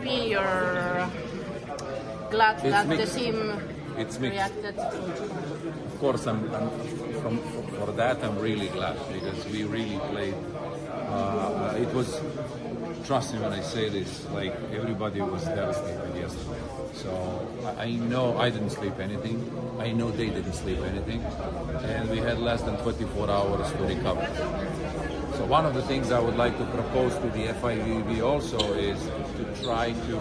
You're glad that the team reacted. Of course, for that I'm really glad, because we really played. It was, trust me when I say this, like everybody was devastated yesterday. So I know I didn't sleep anything. I know they didn't sleep anything, and we had less than 24 hours to recover. So one of the things I would like to propose to the FIVB also is to try to,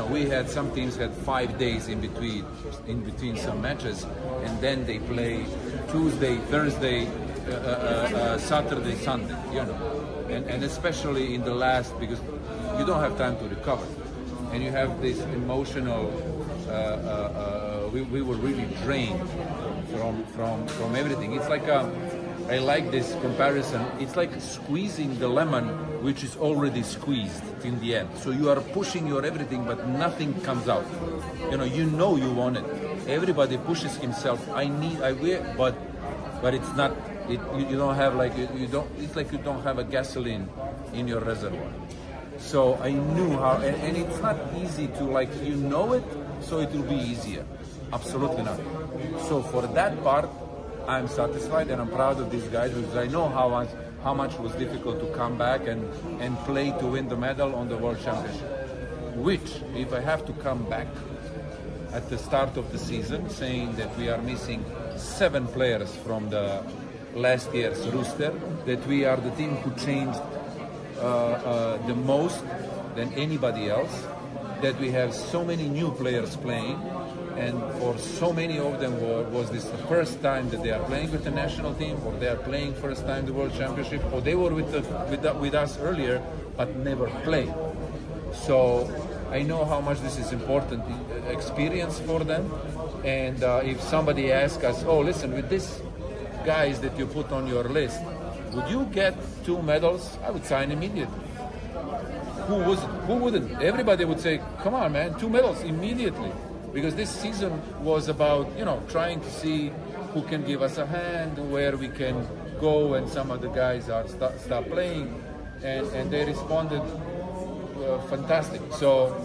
we had some teams had 5 days in between some matches, and then they play Tuesday, Thursday, Saturday, Sunday, and especially in the last, because you don't have time to recover, and you have this emotional. We were really drained from everything. It's like I like this comparison. It's like squeezing the lemon, which is already squeezed in the end. So you are pushing your everything, but nothing comes out. You want it. Everybody pushes himself. But it's not. You don't have It's like you don't have a gasoline in your reservoir. So I knew how, and it's not easy to it, so it will be easier. Absolutely not. So for that part, I'm satisfied and I'm proud of these guys, because I know how much it was difficult to come back and play to win the medal on the World Championship. Which, if I have to come back at the start of the season saying that we are missing 7 players from the last year's roster, that we are the team who changed the most than anybody else, that we have so many new players playing, and for so many of them was this the first time that they are playing with the national team, or they are playing first time the World Championship, or they were with us earlier but never played. So I know how much this is important experience for them, and if somebody asks us, oh listen, with these guys that you put on your list, would you get 2 medals? I would sign immediately. Who wouldn't? Everybody would say, come on man, 2 medals immediately. Because this season was about, trying to see who can give us a hand, where we can go, and some of the guys are stop playing, and they responded fantastic. So,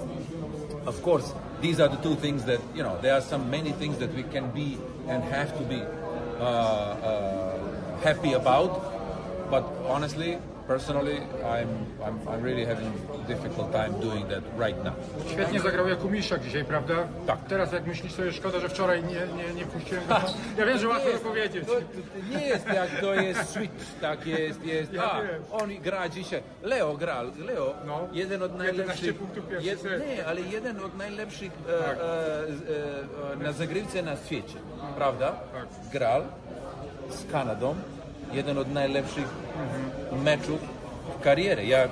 of course, these are the 2 things that, there are many things that we can be and have to be happy about, but honestly, personally, I'm really having a difficult time doing that right now. Świetnie zagrał jak kulisach dzisiaj, prawda? Tak. Teraz jak myślisz sobie, szkoda, że wczoraj nie puściłem go. Ja wiem, że łatwo to powiedzieć. To nie jest jak to jest switch, tak jest. On gra dzisiaj. Leo, jeden od najlepszych. Ale jeden od najlepszych na zagrywce na świecie, prawda? Tak. Grał z Kanadą. Jeden od najlepszych meczów w karierze. Ja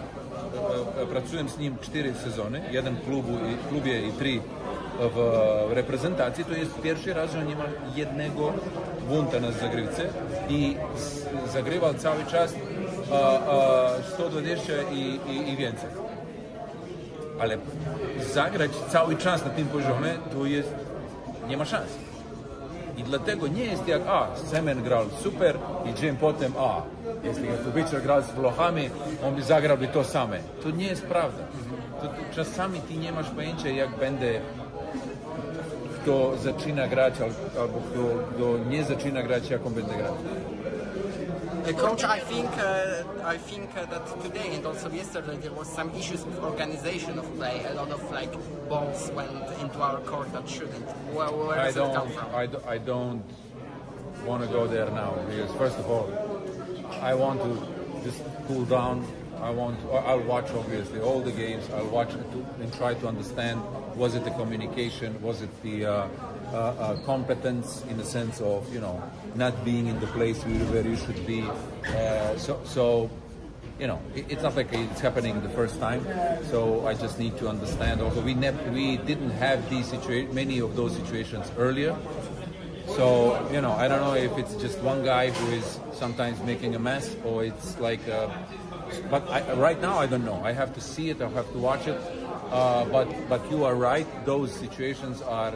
pracuję z nim 4 sezony, jeden w klubie i 3 w reprezentacji. To jest pierwszy raz, że nie ma jednego bunta na zagrywce i zagrywał cały czas 120 i więcej. Ale zagrać cały czas na tym poziomie, to jest, nie ma szans. I dlatego nie jest jak, Semen grał super i dzień potem, jeśli Grbić grał z Włochami, on by zagrałby to same. To nie jest prawda. Czasami ty nie masz pojęcia, jak będzie, kto zaczyna grać, albo kto nie zaczyna grać, jak on będzie grał. Coach, I think that today and also yesterday there was some issues with organization of play. A lot of balls went into our court that shouldn't. Where does it come from? I don't want to go there now, because first of all, I want to just cool down. I'll watch obviously all the games. I'll watch it and try to understand. Was it the communication? Was it the competence in the sense of not being in the place where you should be? So it's not like it's happening the first time. So I just need to understand. Also, we didn't have many of those situations earlier. So I don't know if it's just one guy who is sometimes making a mess, or it's like. But right now I don't know. I have to see it. I have to watch it. But you are right. Those situations are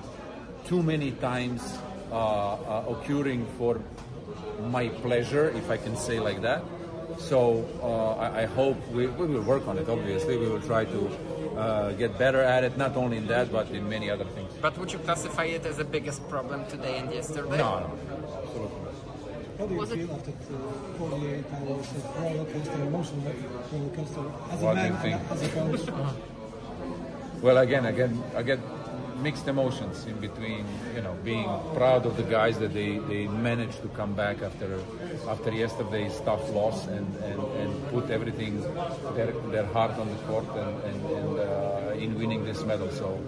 too many times occurring for my pleasure, if I can say like that. So I hope we will work on it. Obviously, we will try to get better at it, not only in that, but in many other things. But would you classify it as the biggest problem today and yesterday? No, absolutely. How do you feel after 48 hours of roller coaster, emotional roller coaster, as a What man, do you think? as a coach? Well, again, I get mixed emotions in between, you know, being proud of the guys that they managed to come back after yesterday's tough loss and put everything, their heart on the court and in winning this medal. So,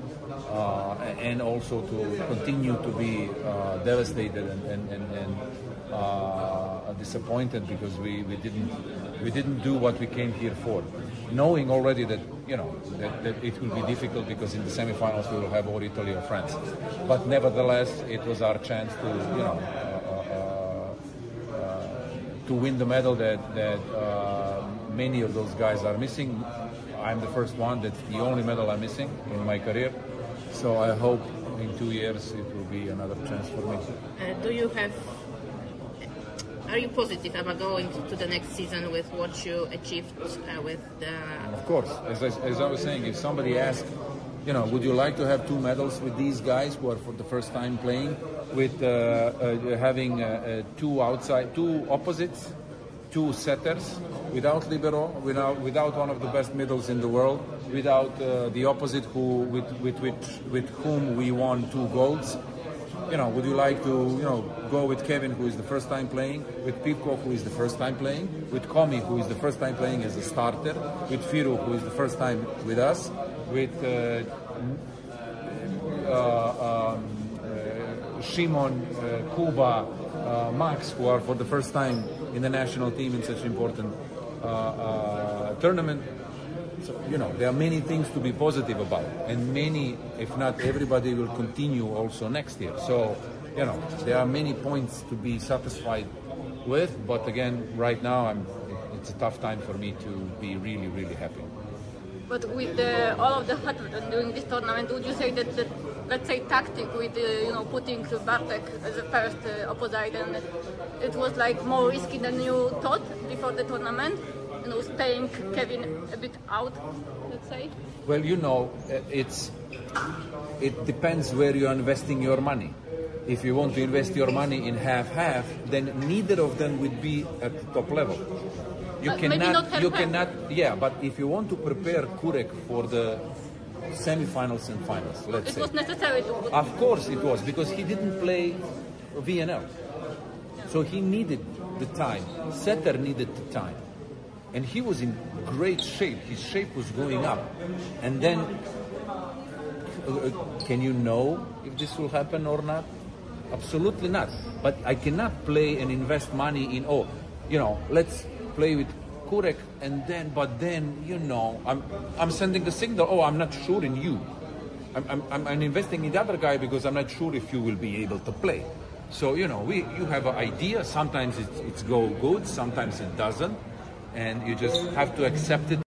and also to continue to be devastated and disappointed because we didn't do what we came here for, knowing already that, you know, that it will be difficult because in the semifinals we will have or Italy or France, but nevertheless it was our chance to, you know, to win the medal that many of those guys are missing. I'm the first one. That's the only medal I'm missing in my career. So I hope in 2 years it will be another chance for me. Are you positive about going to the next season with what you achieved with the... Of course. As I was saying, if somebody asked, you know, would you like to have 2 medals with these guys who are for the first time playing, with having 2 opposites, 2 setters, without libero, without one of the best middles in the world, without the opposite with whom we won 2 golds. You know, would you like to, you know, go with Kevin, who is the first time playing, with Pivko, who is the first time playing, with Komi, who is the first time playing as a starter, with Firu, who is the first time with us, with Shimon, Kuba, Max, who are for the first time in the national team in such an important tournament. So, you know, there are many things to be positive about, and many, if not everybody, will continue also next year. So, you know, there are many points to be satisfied with, but again, right now, it's a tough time for me to be really, really happy. But with all of the hard work during this tournament, would you say that let's say tactic with you know, putting Bartek as the first opposite, and it was like more risky than you thought before the tournament? And was paying Kevin a bit out, let's say? Well, you know, it depends where you are investing your money. If you want to invest your money in half-half, then neither of them would be at the top level. You cannot, yeah, but if you want to prepare Kurek for the semi-finals and finals, let's say. It was necessary to... Of course it was, because he didn't play VNL. So he needed the time. Setter needed the time. And he was in great shape. His shape was going up. And then, can you know if this will happen or not? Absolutely not. But I cannot play and invest money in, oh, you know, let's play with Kurek, and then, but then, you know, I'm sending the signal, oh, I'm not sure in you. I'm investing in the other guy because I'm not sure if you will be able to play. So, you know, you have an idea. Sometimes it's go good, sometimes it doesn't. And you just have to accept it